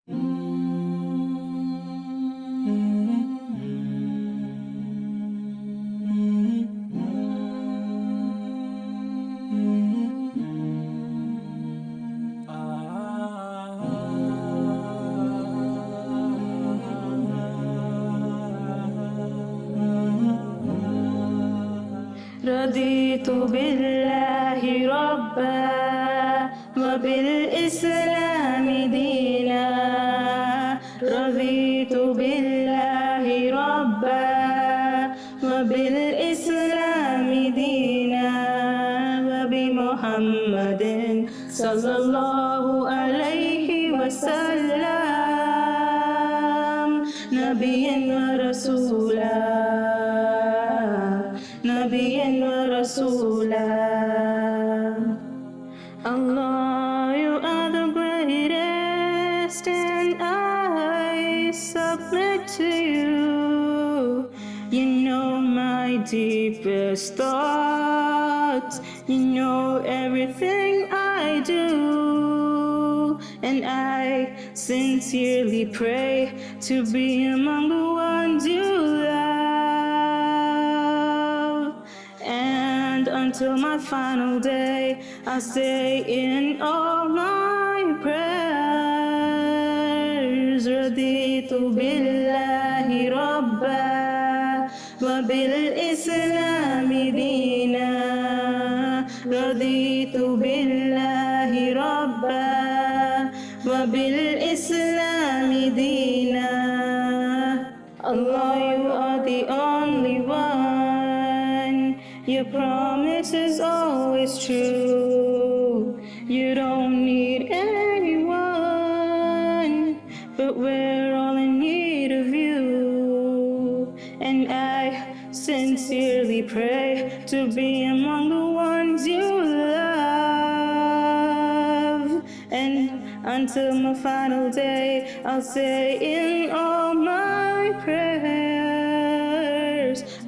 رضيت بالله ربا وبالإسلام دينا رضيت بالله ربا وبالإسلام دينا وبمحمد صلى الله عليه وسلم نبيا ورسولا نبيا ورسولا. Allah, you are the greatest and I submit to you. You know my deepest thoughts, you know everything I do, and I sincerely pray to be among the ones you love. And until my final day, I'll say in all my prayers, رضيت بالله ربا وبالإسلام دينا رضيت بالله ربا وبالإسلام دينا. Allah, you are the only one. Your promise is always true. You don't need anyone, but we're all in need of you. And I sincerely pray to be among the ones you love. And until my final day, I'll say in all my prayers,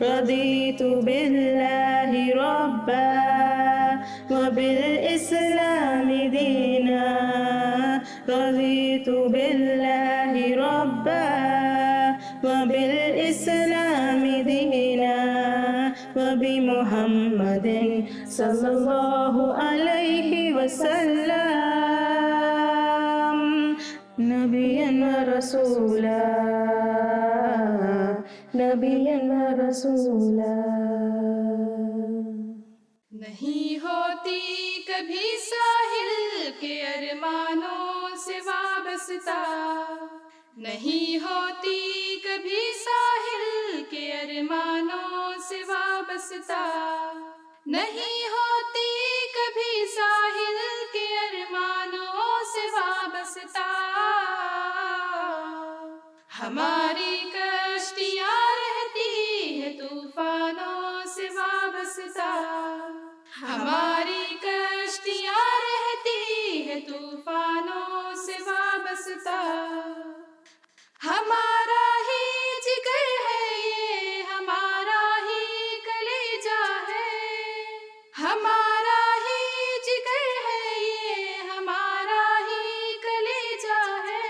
رضيت بالله ربا وبالإسلام دينا رضيت بالله ربا وبالإسلام دينا وبمحمد صلى الله عليه وسلم نبيا ورسولا نبيا ورسولا. نہیں ہوتی کبھی ساحل کے ارمانوں سے وابستہ، نہیں ہوتی کبھی ساحل کے ارمانوں سے وابستہ، نہیں ہوتی کبھی ساحل کے ارمانوں سے وابستہ. ہماری کشتیاں رہتی ہے طوفانوں سے وابستہ، ہماری کشتیاں رہتی ہے طوفانوں سے وابستہ. ہمارا ہی جگر ہے یہ، ہمارا ہی کلیجہ ہے، ہمارا ہی جگر ہے یہ، ہمارا ہی کلیجہ ہے،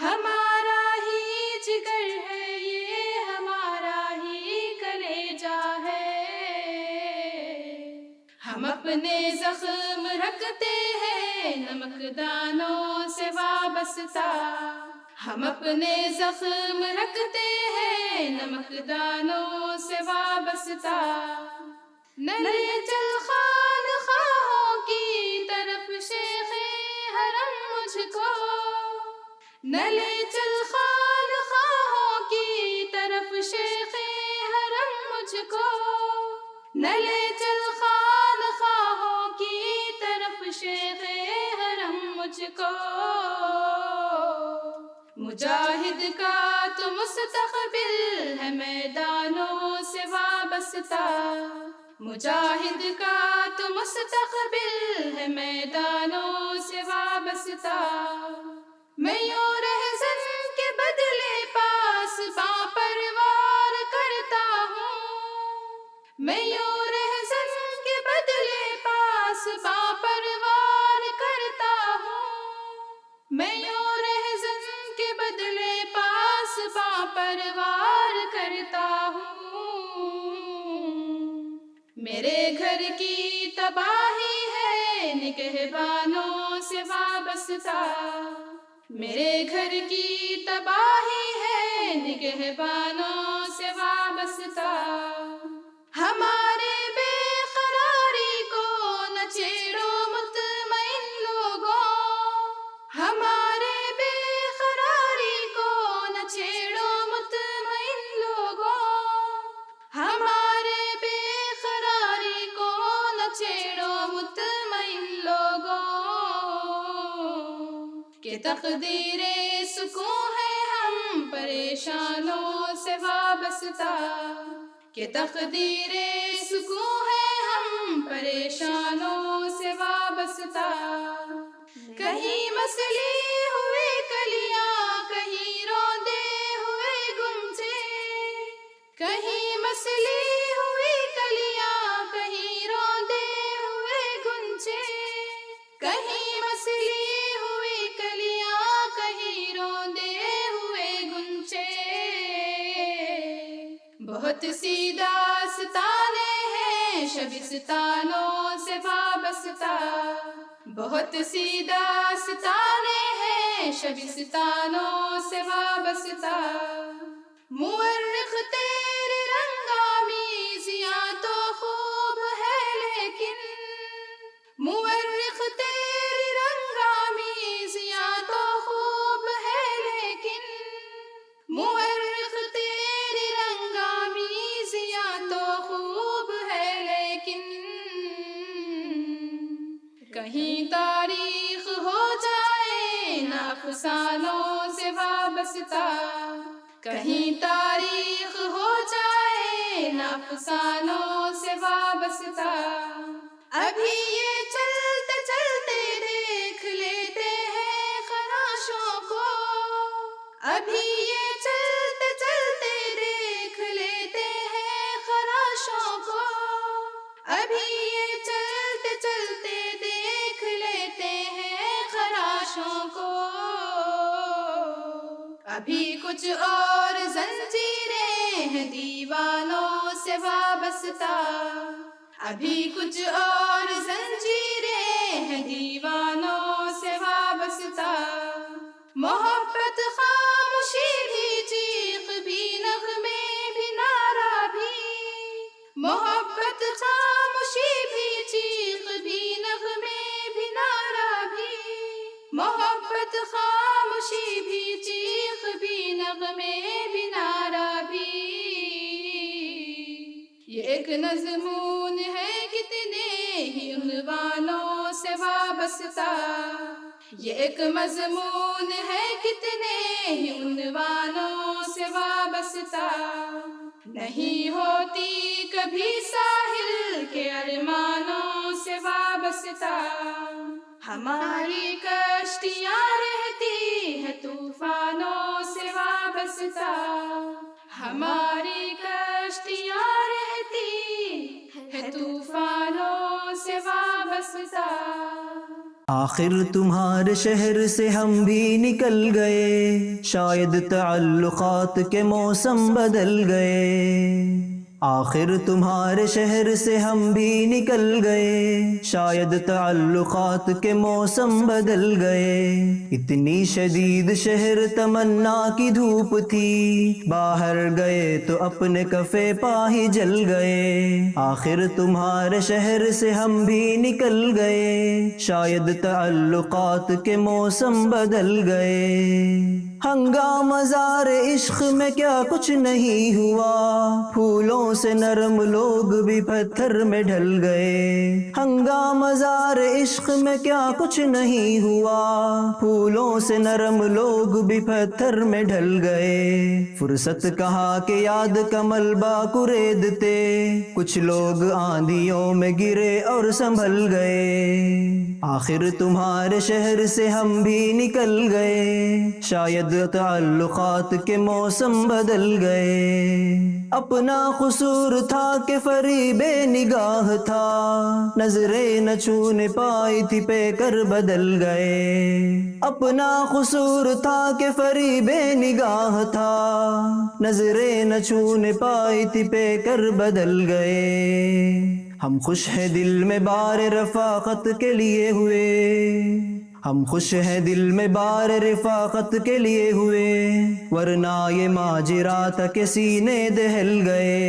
ہمارا ہی جگر ہے یہ، ہمارا ہی کلیجہ ہے. ہم اپنے زخم رکھتے ہیں نمک دانوں سے وابستہ، ہم اپنے زخم رکھتے ہیں نمک دانوں سے وابستہ. نہ لے چل خانخواہوں کی طرف شیخ حرم مجھ کو، نہ لے چل خانخواہوں کی طرف شیخ حرم مجھ کو، نہ لے چل خانخواہوں کی طرف شیخ حرم مجھ کو. مجاہد کا تو مستقبل ہے میدانوں سے وابستہ، مجاہد کا تو مستقبل ہے میدانوں سے وابستہ. میں یوں رہزن کے بدلے پاس باں پروار کرتا ہوں، میں یوں رہزن کے بدلے پاس باں پروار کرتا ہوں، میں یوں رہزن پروار کرتا ہوں. میرے گھر کی تباہی ہے نگہبانوں سے وابستہ. میرے گھر کی تباہی ہے نگہبانوں سے وابستہ. ہمارے بے قراری کو نہ چھیڑو مطمئن لوگوں. ہمارے بے قراری کو نہ چھیڑو مطمئن لوگوں. ہمارے بے قراری کو نہ چھیڑو مطمئن لوگوں. کہ تقدیر سکون ہے ہم پریشانوں سے وابستہ. کہ تقدیر سکون ہے ہم پریشانوں سے وابستہ. کہیں مسلی ہوئے کلیاں کہیں روندے ہوئے گنچے. کہیں مسلی ہوئی کلیاں کہیں روندے ہوئے گنچے. کہیں مسلی ہوئی کلیاں کہیں روندے ہوئے گنچے. بہت سی داستانیں ہیں شبستانوں سے وابستہ. بہت سی داستانیں ہیں شبستانوں سے وابستہ. مورخ تیرے رنگ آمیزیاں تو خوب ہے لیکن. مورخ تیرے رنگ آمیزیاں تو خوب ہے لیکن. مورخ تیرے رنگ آمیزیاں تو خوب ہے لیکن. کہیں تاریخ ہو جائے نہ افسانوں سے وابستہ. کہیں تاریخ ہو جائے نہ افسانوں سے وابستہ. ابھی یہ چلتے چلتے دیکھ لیتے ہیں خراشوں کو. ابھی یہ چلتے چلتے دیکھ لیتے ہیں خراشوں کو. ابھی یہ چلتے چلتے دیکھ لیتے ہیں خراشوں کو. ابھی کچھ اور زنجیریں ہیں دیوانوں سے وابستہ. ابھی کچھ اور زنجیریں ہیں دیوانوں سے وابستہ. محبت خاموشی بھی چیخ بھی نغمے بھی نعرہ بھی. محبت خاموشی بھی چیخ بھی نغمے بھی نعرہ بھی. محبت خاموشی بھی چیخ بھی نغمے بھی نعرہ بھی. یہ ایک نظمون ہے کتنے ہی عنوانوں سے وابستہ. یہ ایک مضمون ہے کتنے ہی عنوانوں سے وابستہ. نہیں ہوتی کبھی ساحل کے ارمانوں سے وابستہ. ہماری کشتیاں رہتی ہے طوفانوں سے وابستہ. ہماری کشتیاں رہتی ہے طوفانوں سے وابستہ. آخر تمہارے شہر سے ہم بھی نکل گئے. شاید تعلقات کے موسم بدل گئے. آخر تمہارے شہر سے ہم بھی نکل گئے. شاید تعلقات کے موسم بدل گئے. اتنی شدید شہر تمنا کی دھوپ تھی. باہر گئے تو اپنے کفے پا ہی جل گئے. آخر تمہارے شہر سے ہم بھی نکل گئے. شاید تعلقات کے موسم بدل گئے. ہنگامہ زار عشق میں کیا کچھ نہیں ہوا. پھولوں سے نرم لوگ بھی پتھر میں ڈھل گئے. ہنگامہ زار عشق میں کیا کچھ نہیں ہوا. پھولوں سے نرم لوگ بھی پتھر میں ڈھل گئے. فرصت کہاں کہ یاد کا ملبہ کریدتے. کچھ لوگ آندھیوں میں گرے اور سنبھل گئے. آخر تمہارے شہر سے ہم بھی نکل گئے. شاید تعلقات کے موسم بدل گئے. اپنا قصور قصور تھا کہ فریب نگاہ تھا، نظریں نہ چھونے پائی تھی پہ کر بدل گئے، اپنا قصور تھا کہ فریب نگاہ تھا، نظریں نہ چھونے پائی تھی پہ کر بدل گئے، ہم خوش ہیں دل میں بار رفاقت کے لیے ہوئے، ہم خوش ہیں دل میں بار رفاقت کے لیے ہوئے، ورنہ یہ ماجرا تھا کہ سینے دہل گئے،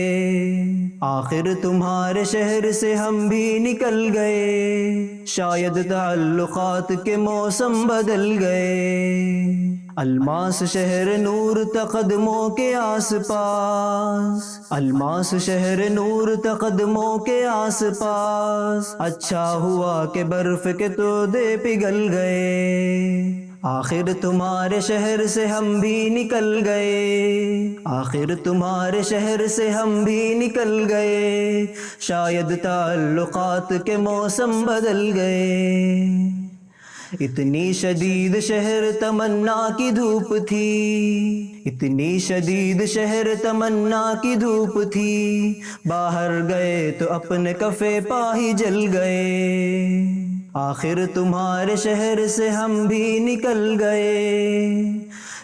آخر تمہارے شہر سے ہم بھی نکل گئے، شاید تعلقات کے موسم بدل گئے، الماس شہر نور تقدموں کے آس پاس، الماس شہر نور تقدموں کے آس پاس، اچھا ہوا کہ برف کے تودے پگھل گئے، آخر تمہارے شہر سے ہم بھی نکل گئے، آخر تمہارے شہر سے ہم بھی نکل گئے، شاید تعلقات کے موسم بدل گئے، اتنی شدید شہر تمنا کی دھوپ تھی، اتنی شدید شہر تمنا کی دھوپ تھی، باہر گئے تو اپنے کفے پا ہی جل گئے، آخر تمہارے شہر سے ہم بھی نکل گئے،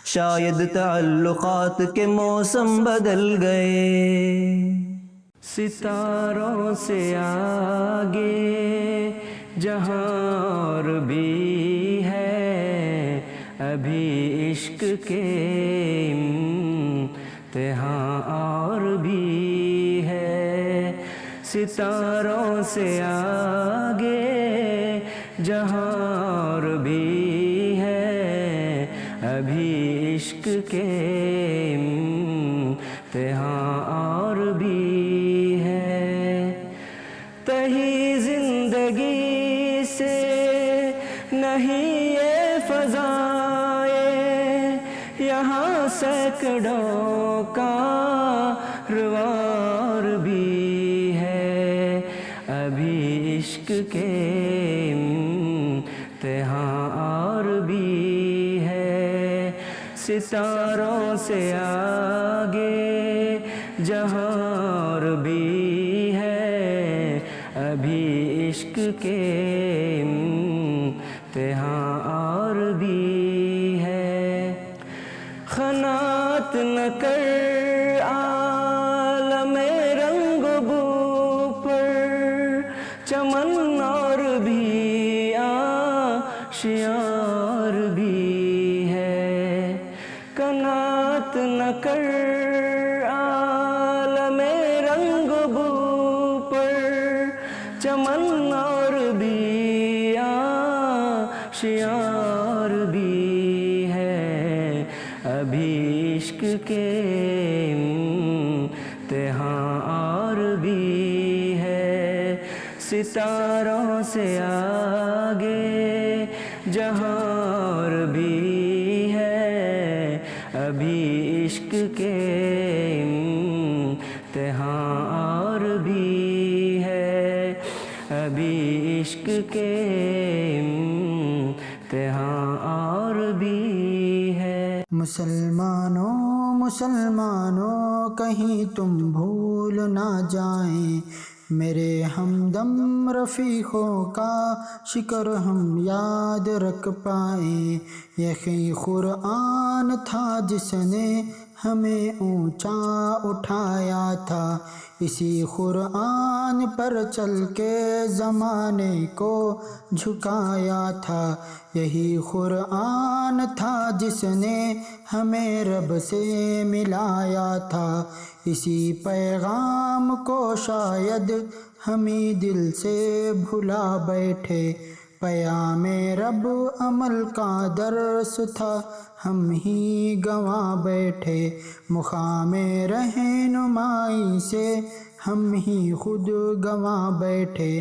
شاید تعلقات کے موسم بدل گئے، ستاروں سے آگے جہاں اور بھی ہے، ابھی عشق کے امتحان اور بھی ہے، ستاروں سے آگے جہاں اور بھی ہے، ابھی عشق کے امتحان اور بھی ہے، تہی زندگی سے نہیں یہ فضائے، یہاں سینکڑوں کا روار بھی ہے، ابھی عشق کے امتحان اور بھی ہے، ستاروں سے آگے جہاں اور بھی ہے، ابھی عشق کے امتحان اور بھی ہے، خنات نہ کر عالم رنگ و بو پر، چمن اور بھی آشیار بھی ہے، کنات نہ کر عالم رنگ و بو پر، چمن اور بھی آشیار بھی ہے، ابھی عشق کے امتحان اور بھی ہے، ستاروں سے آگے جہاں اور بھی ہے، ابھی عشق کے امتحان اور بھی ہے، ابھی عشق کے امتحان اور بھی ہے، مسلمانوں مسلمانوں کہیں تم بھول نہ جائیں، میرے ہمدم رفیقوں کا شکر ہم یاد رکھ پائیں، یہی قرآن تھا جس نے ہمیں اونچا اٹھایا تھا، اسی قرآن پر چل کے زمانے کو جھکایا تھا، یہی قرآن تھا جس نے ہمیں رب سے ملایا تھا، اسی پیغام کو شاید ہم ہی دل سے بھلا بیٹھے، پیام رب عمل کا درس تھا ہم ہی گنوا بیٹھے، مقام رہنمائی سے ہم ہی خود گنوا بیٹھے،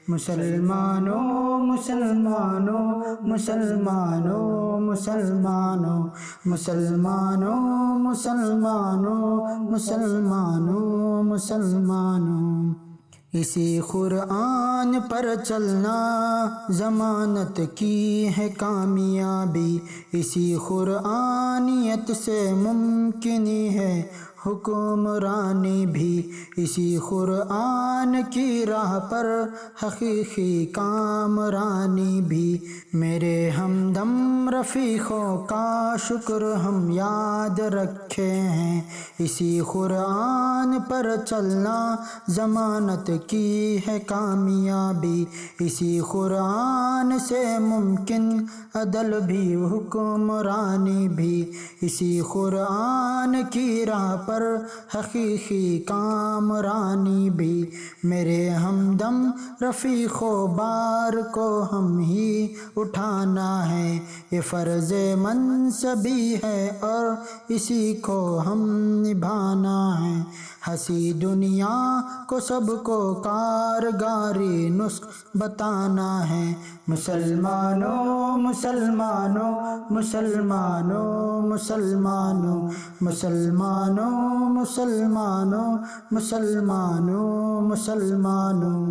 مسلمانوں مسلمانوں مسلمانوں مسلمانوں مسلمانوں مسلمانوں مسلمانوں مسلمانوں، اسی قرآن پر چلنا ضمانت کی ہے کامیابی، اسی قرآنیت سے ممکن ہے حکمرانی بھی اسی قرآن کی راہ پر، حقیقی کامرانی بھی۔ میرے ہمدم رفیقوں کا شکر ہم یاد رکھے ہیں، اسی قرآن پر چلنا ضمانت کی ہے کامیابی، اسی قرآن سے ممکن عدل بھی حکمرانی بھی، اسی قرآن کی راہ پر حقیقی کامرانی بھی۔ میرے ہمدم رفیقوں بار کو ہم ہی اٹھانا ہے، یہ فرض منصبی ہے اور اسی کو ہم نبھانا ہے، ہنسی دنیا کو سب کو کارگاری نسخ بتانا ہے۔ مسلمانوں مسلمانوں مسلمانوں مسلمانوں مسلمانوں مسلمانوں مسلمانوں مسلمانوں،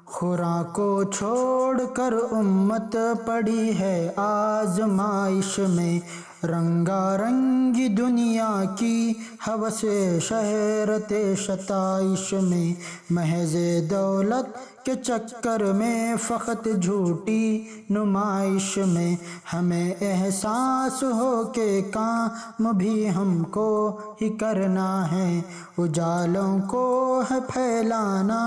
خدا کو چھوڑ کر امت پڑی ہے آزمائش میں، رنگا رنگی دنیا کی ہوس شہرت ستائش میں، محض دولت کے چکر میں فقط جھوٹی نمائش میں، ہمیں احساس ہو کہ کام بھی ہم کو ہی کرنا ہے، اجالوں کو ہے پھیلانا،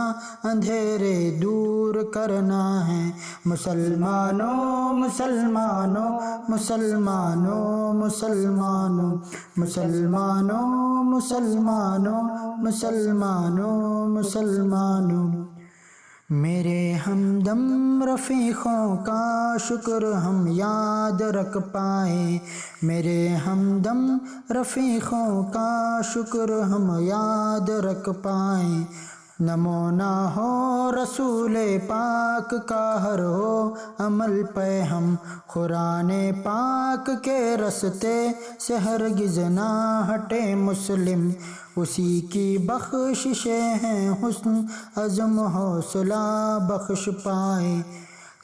اندھیرے دور کرنا ہے۔ مسلمانوں مسلمانوں مسلمانوں مسلمانوں مسلمانوں مسلمانوں مسلمانوں مسلمانوں، میرے ہمدم رفیقوں کا شکر ہم یاد رکھ پائیں، میرے ہمدم رفیقوں کا شکر ہم یاد رکھ پائیں، نمونہ ہو رسول پاک کا ہر ہو عمل پہ ہم، قرآن پاک کے رستے سے ہرگز نہ ہٹے مسلم، اسی کی بخششیں ہیں حسن عزم حوصلہ بخش پائے،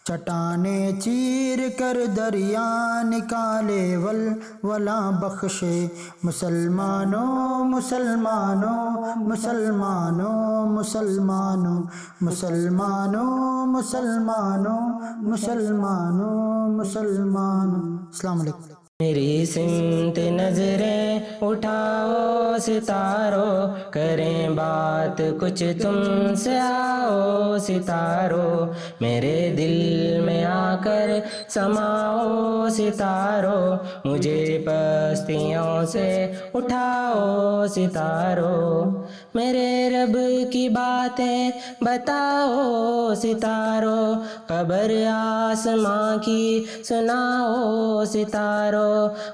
چٹانیں چیر کر دریا نکالے ولولا بخشے۔ مسلمانوں مسلمانوں مسلمانوں مسلمانوں مسلمانوں مسلمانوں مسلمانوں مسلمانوں، السلام علیکم۔ میری سمت نظریں اٹھاؤ ستاروں، کریں بات کچھ تم سے آؤ ستاروں، میرے دل میں آ کر سماؤ ستاروں، مجھے پستیوں سے اٹھاؤ ستاروں، میرے رب کی باتیں بتاؤ ستاروں، قبر آسماں کی سناؤ ستاروں،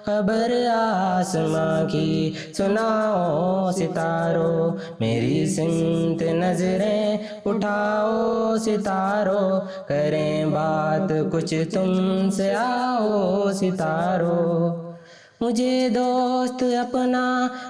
خبر آسماں کی سناؤ ستاروں، میری سمت نظریں اٹھاؤ ستاروں، کریں بات کچھ تم سے آؤ ستاروں، مجھے دوست اپنا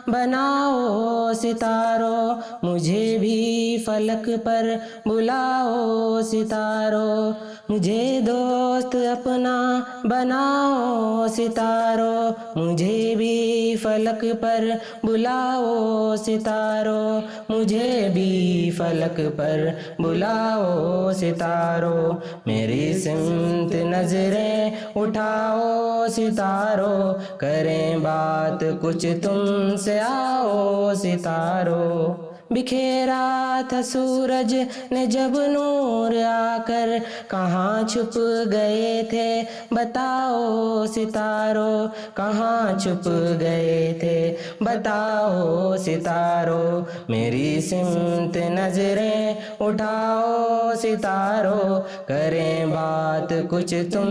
بناؤ ستاروں، مجھے بھی فلک پر بلاؤ ستاروں، مجھے دوست اپنا بناؤ ستاروں، مجھے بھی فلک پر بلاؤ ستاروں، مجھے بھی فلک پر بلاؤ ستاروں، میری سمت نظریں اٹھاؤ ستاروں، کریں بات کچھ تم سے آؤ ستاروں، بکھیرا تھا سورج نے جب نور آ کر، کہاں چھپ گئے تھے بتاؤ ستاروں، کہاں چھپ گئے تھے بتاؤ ستاروں، میری سمت نظریں اٹھاؤ ستاروں، کریں بات کچھ تم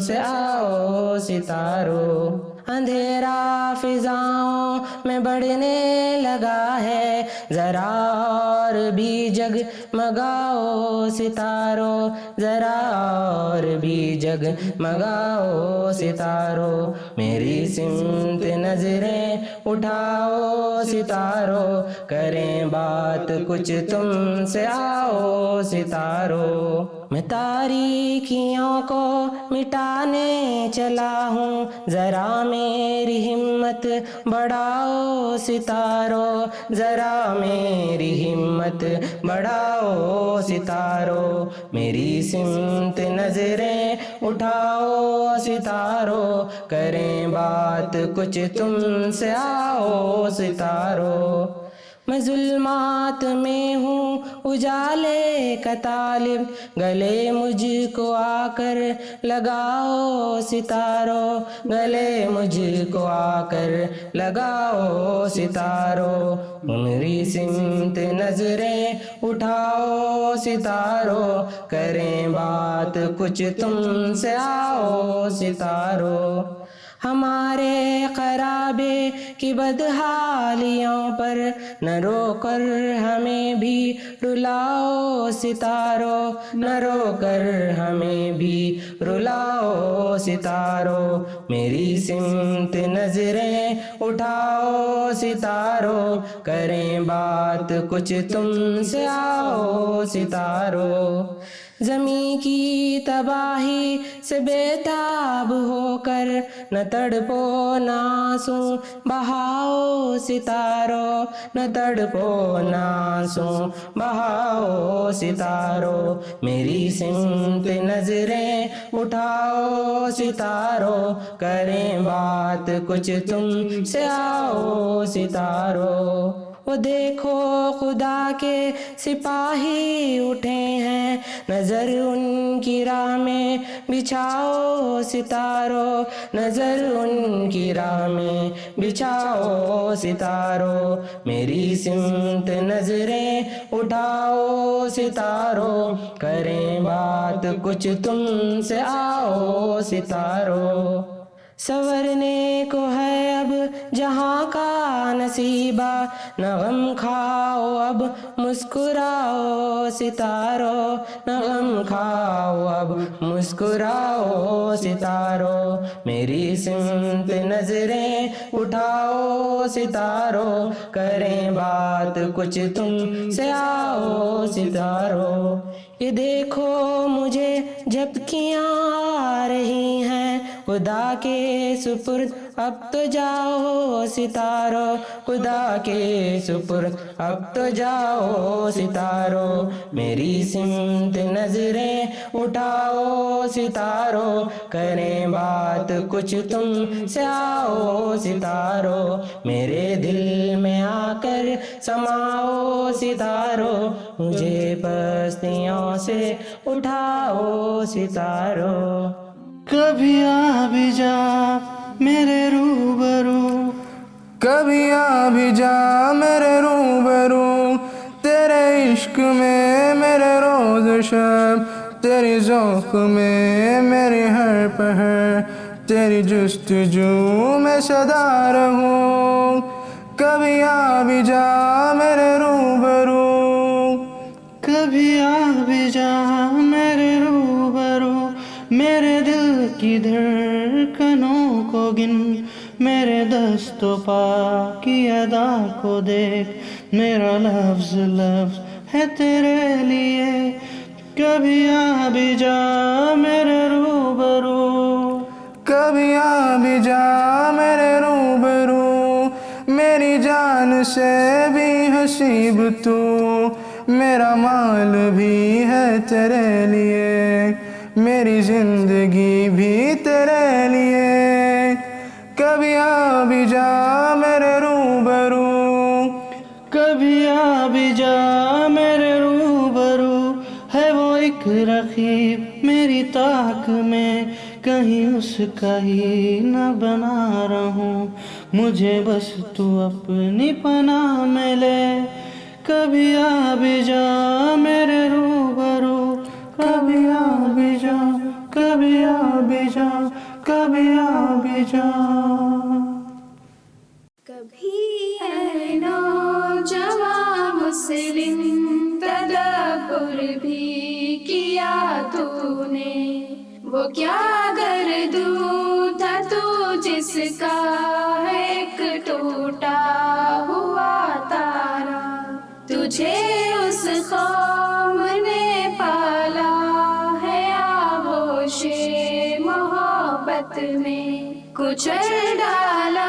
سے آؤ ستاروں، اندھیرا فضاؤں میں بڑھنے لگا ہے، ذرا اور بھی جگمگاؤ ستاروں، ذرا اور بھی جگمگاؤ ستاروں، میری سمت نظریں اٹھاؤ ستاروں، کریں بات کچھ تم سے آؤ ستاروں، میں تاریکیوں کو مٹانے چلا ہوں، ذرا میری ہمت ہمت بڑھاؤ ستاروں، ذرا میری ہمت بڑھاؤ ستاروں، میری سمت نظریں اٹھاؤ ستاروں، کریں بات کچھ تم سے آؤ ستاروں۔ میں ظلمات میں ہوں اجالے کا طالب، گلے مجھ کو آ کر لگاؤ ستاروں، گلے مجھ کو آ کر لگاؤ ستاروں، میری سمت نظریں اٹھاؤ ستاروں، کریں بات کچھ تم سے آؤ ستاروں۔ ہمارے خرابے کی بدحالیوں پر نہ رو کر ہمیں بھی رلاؤ ستاروں، نہ رو کر ہمیں بھی رلاؤ ستاروں، میری سمت نظریں اٹھاؤ ستاروں، کریں بات کچھ تم سے آؤ ستاروں۔ زمین کی تباہی سے بے تاب ہو کر نہ تڑپو نہ آنسو بہاؤ ستاروں، نہ تڑپو نہ آنسو بہاؤ ستاروں، میری سمت نظریں اٹھاؤ ستاروں، کریں بات کچھ تم سے آؤ ستاروں۔ وہ دیکھو خدا کے سپاہی اٹھے ہیں، نظر ان کی راہ میں بچھاؤ ستاروں، نظر ان کی راہ میں بچھاؤ ستاروں، میری سمت نظریں اٹھاؤ ستاروں، کریں بات کچھ تم سے آؤ ستاروں۔ سنورنے کو ہے اب جہاں کا نصیبہ، نہ غم کھاؤ اب مسکراؤ ستاروں، نہ غم کھاؤ اب مسکراؤ ستاروں، میری سمت نظریں اٹھاؤ ستاروں، کریں بات کچھ تم سے آؤ ستاروں۔ یہ دیکھو مجھے جھپکیاں آ رہی ہیں، خدا کے سپرد اب تو جاؤ ستاروں، خدا کے سپرد اب تو جاؤ ستاروں، میری سمت نظریں اٹھاؤ ستاروں، کریں بات کچھ تم سے آؤ ستاروں، میرے دل میں آ کر سماؤ ستاروں، مجھے پستیوں سے اٹھاؤ ستاروں۔ کبھی آ بھی جا میرے روبرو، کبھی آ بھی جا میرے روبرو، تیرے عشق میں میرے روز و شب، تیری ذوق میں میری ہر پہر، تیری جستجو میں سدا رہوں، کبھی آ بھی جا میرے روبرو، کبھی آ بھی جا میرے روبرو، میرے دل کی دھڑکنوں کو گن، میرے دست و پا کی ادا کو دیکھ، میرا لفظ لفظ ہے تیرے لیے، کبھی آ بھی جا میرے روبرو، کبھی آ بھی جا میرے روبرو، میری جان سے بھی حسیب تو، میرا مال بھی ہے تیرے لیے، میری زندگی بھی تیرے لیے، کبھی آ بھی جا میرے روبرو، کبھی آ بھی جا میرے روبرو، ہے وہ ایک رقیب میری طاق میں، کہیں اس کا ہی نہ بنا رہوں، مجھے بس تو اپنی پناہ میں لے، کبھی آ بھی جا میرے روبرو، کبھی آ بھی جا، کبھی آ بھی جا، کبھی آ بھی جا۔ کبھی اے نوجوان مسلم تدبر بھی کیا تو نے، وہ کیا گردوں تھا تو جس کا ہے ایک ٹوٹا ہوا تارا، تجھے اس قوم نے پالا ہے آغوش محبت میں، کچل ڈالا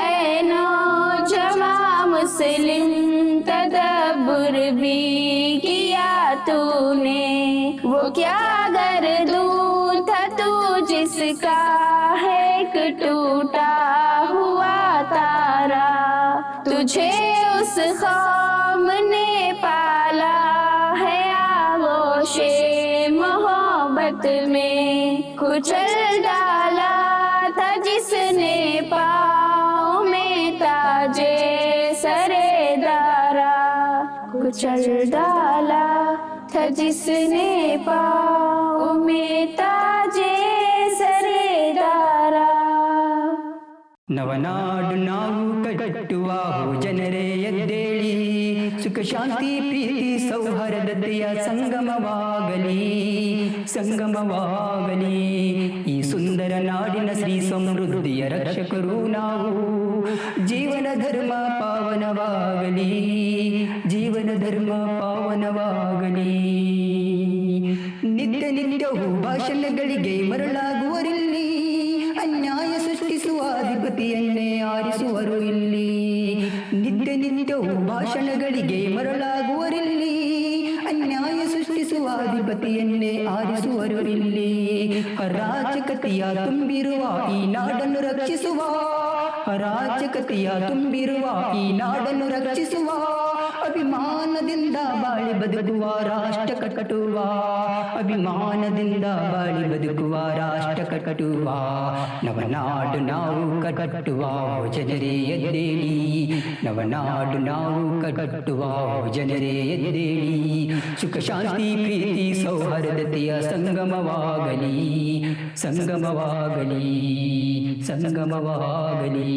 اے نوجوان مسلم تدبر بھی کیا تو نے، وہ کیا گردوں تھا تو جس کا ہے ایک ٹوٹا ہوا تارا، تجھے اس قوم نے پالا ہے آغوش محبت میں، کچل ڈالا تھا جس نے پاؤں میں تاج سر دارا، کچل ڈالا تھا جس نے پاؤں میں تاج سر دارا. ನವನಾಡು ನಾವು ಕಟ್ಟುವ ಜನರೇ ಎದ್ದೇಳಿ, ಸುಖ ಶಾಂತಿ ಪ್ರೀತಿ ಸೌಹಾರ್ದತೆಯ ಸಂಗಮವಾಗಲಿ ಸಂಗಮವಾಗಲಿ. ಈ ಸುಂದರ ನಾಡಿನ ಶ್ರೀ ಸಮೃದ್ಧಿಯ ರಕ್ಷಕರು ನಾವು, ಜೀವನ ಧರ್ಮ ಪಾವನವಾಗಲಿ ಜೀವನ ಧರ್ಮ ಪಾವನವಾಗಲಿ. ನಿತ್ಯ ನಿತ್ಯವೂ ಭಾಷಣಗಳಿಗೆ ಮರಳಾಗುವರಿಲ್ಲಿ, ಅನ್ಯಾಯ ಸೃಷ್ಟಿಸುವ ಅಧಿಪತಿಯನ್ನೇ ಆರಿಸುವರು ಇಲ್ಲಿ. ನಿತ್ಯ ನಿತ್ಯವೂ ಭಾಷಣಗಳಿಗೆ ಮರಳಾಗುವರಿಲ್ಲಿ, ಅನ್ಯಾಯ ಸೃಷ್ಟಿಸುವ ಅಧಿಪತಿಯನ್ನೇ ಆರಿಸುವರು ಇಲ್ಲಿ. ಅರಾಜಕತೆಯ ತುಂಬಿರುವ ಈ ನಾಡನ್ನು ರಕ್ಷಿಸುವ, ಅರಾಜಕತೆಯ ತುಂಬಿರುವ ಈ ನಾಡನ್ನು ರಕ್ಷಿಸುವ, ಅಭಿಮಾನದಿಂದ ಬಾಳಿ ಬದುಕುವ ರಾಷ್ಟ್ರ ಕಟ್ಟುವ, ಅಭಿಮಾನದಿಂದ ಬಾಳಿ ಬದುಕುವ ರಾಷ್ಟ್ರ ಕಟ್ಟುವ. ನವನಾಡು ನಾವು ಕಟ್ಟುವ ಜನರೇ ಎದ್ದೇಳಿ, ನವನಾಡು ನಾವು ಕಟ್ಟುವ ಜನರೇ ಎದ್ದೇಳಿ. ಸುಖ ಶಾಂತಿ ಪ್ರೀತಿ ಸೌಹಾರ್ದತೆಯ ಸಂಗಮವಾಗಲಿ ಸಂಗಮವಾಗಲಿ ಸಂಗಮವಾಗಲಿ.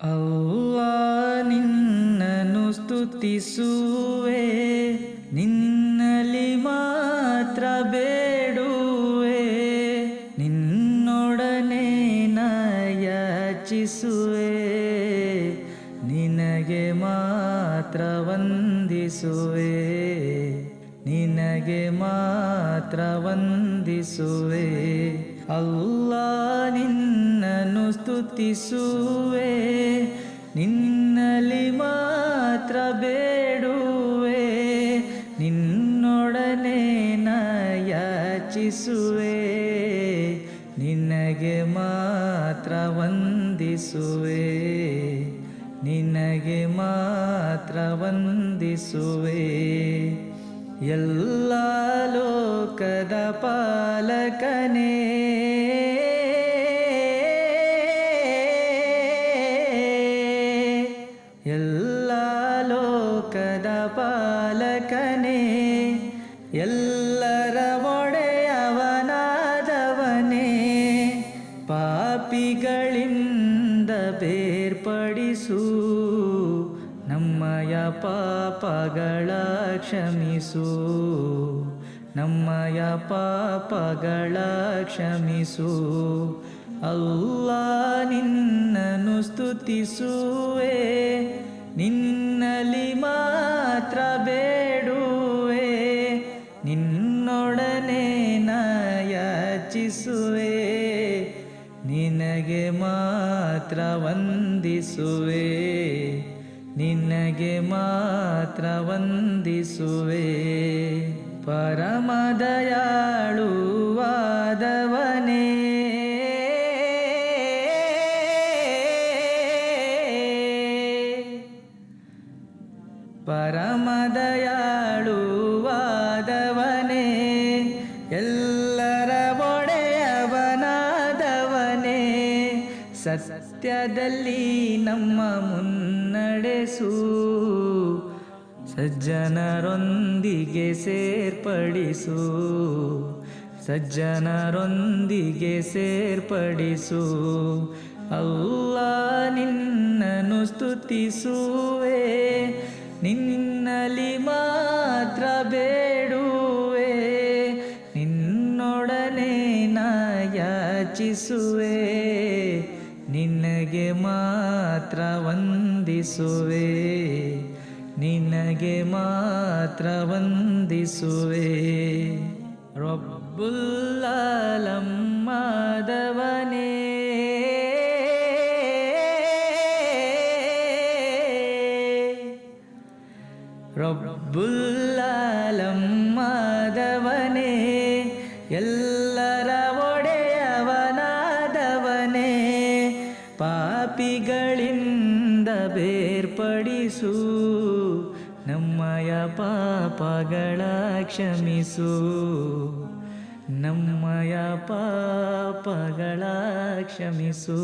ಅವ್ವಾ ನಿನ್ನನ್ನು ಸ್ತುತಿಸುವೆ, ನಿನ್ನಲಿ ಮಾತ್ರ ಬೇಡುವೆ, ನಿನ್ನೊಡನೆ ಯಾಚಿಸುವೆ, ನಿನಗೆ ಮಾತ್ರ ವಂದಿಸುವೆ, ನಿನಗೆ ಮಾತ್ರ ವಂದಿಸುವೆ. ಅಲ್ಲಾ ನಿನ್ನನ್ನು ಸ್ತುತಿಸುವೆ, ನಿನ್ನಲಿ ಮಾತ್ರ ಬೇಡು ವಂದಿಸುವೆ. ಎಲ್ಲ ಲೋಕದ ಪಾಲಕನೇ, ಎಲ್ಲ ಲೋಕದ ಪಾಲಕನೇ, ಎಲ್ಲರ ಒಡೆಯವನಾದವನೇ, ಪಾಪಿಗಳಿಂದ ಬೇರ್ಪಡಿಸು, ನಮ್ಮಯ ಪಾಪಗಳ ಕ್ಷಮಿಸು, ನಮ್ಮಯ ಪಾಪಗಳ ಕ್ಷಮಿಸು. ಅಲ್ಲಾ ನಿನ್ನನ್ನು ಸ್ತುತಿಸುವೆ, ನಿನ್ನಲ್ಲಿ ಮಾತ್ರ ಬೇಡುವೆ, ನಿನ್ನೊಡನೆ ಯಾಚಿಸುವೆ, ನಿನಗೆ ಮಾತ್ರ ವಂದಿಸುವೆ, ನಿನಗೆ ಮಾತ್ರ ವಂದಿಸುವೆ. ಪರಮದಯಾಳುವಾದವನೇ, ಪರಮದಯಾಳುವಾದವನೇ, ಎಲ್ಲರ ಒಡೆಯವನಾದವನೇ, ಸತ್ಯದಲ್ಲಿ ನಮ್ಮ ಮುನ್ನಡೆಸು, ಸಜ್ಜನರೊಂದಿಗೆ ಸೇರ್ಪಡಿಸು, ಸಜ್ಜನರೊಂದಿಗೆ ಸೇರ್ಪಡಿಸು. ಅಲ್ಲಾ ನಿನ್ನನ್ನು ಸ್ತುತಿಸುವೆ, ನಿನ್ನಲ್ಲಿ ಮಾತ್ರ ಬೇಡುವೆ, ನಿನ್ನೊಡನೆ ಯಾಚಿಸುವೆ, ನಿನಗೆ ಮಾತ್ರ ವಂದಿಸುವೆ, ನಿನಗೆ ಮಾತ್ರ ವಂದಿಸುವೆ. ರಬ್ಬುಲ್ ಆಲಮ್ ಆದವನೇ, ರಬ್ಬುಲ್ ಆಲಮ್ ಆದವನೇ, ಎಲ್ಲರ ಒಡೆಯವನಾದವನೇ, ಪಾಪಿಗಳಿಂದ ಬೇರ್ಪಡಿಸು, ನಮ್ಮಯ ಪಾಪಗಳ ಕ್ಷಮಿಸು, ನಮ್ಮಯ ಪಾಪಗಳ ಕ್ಷಮಿಸು.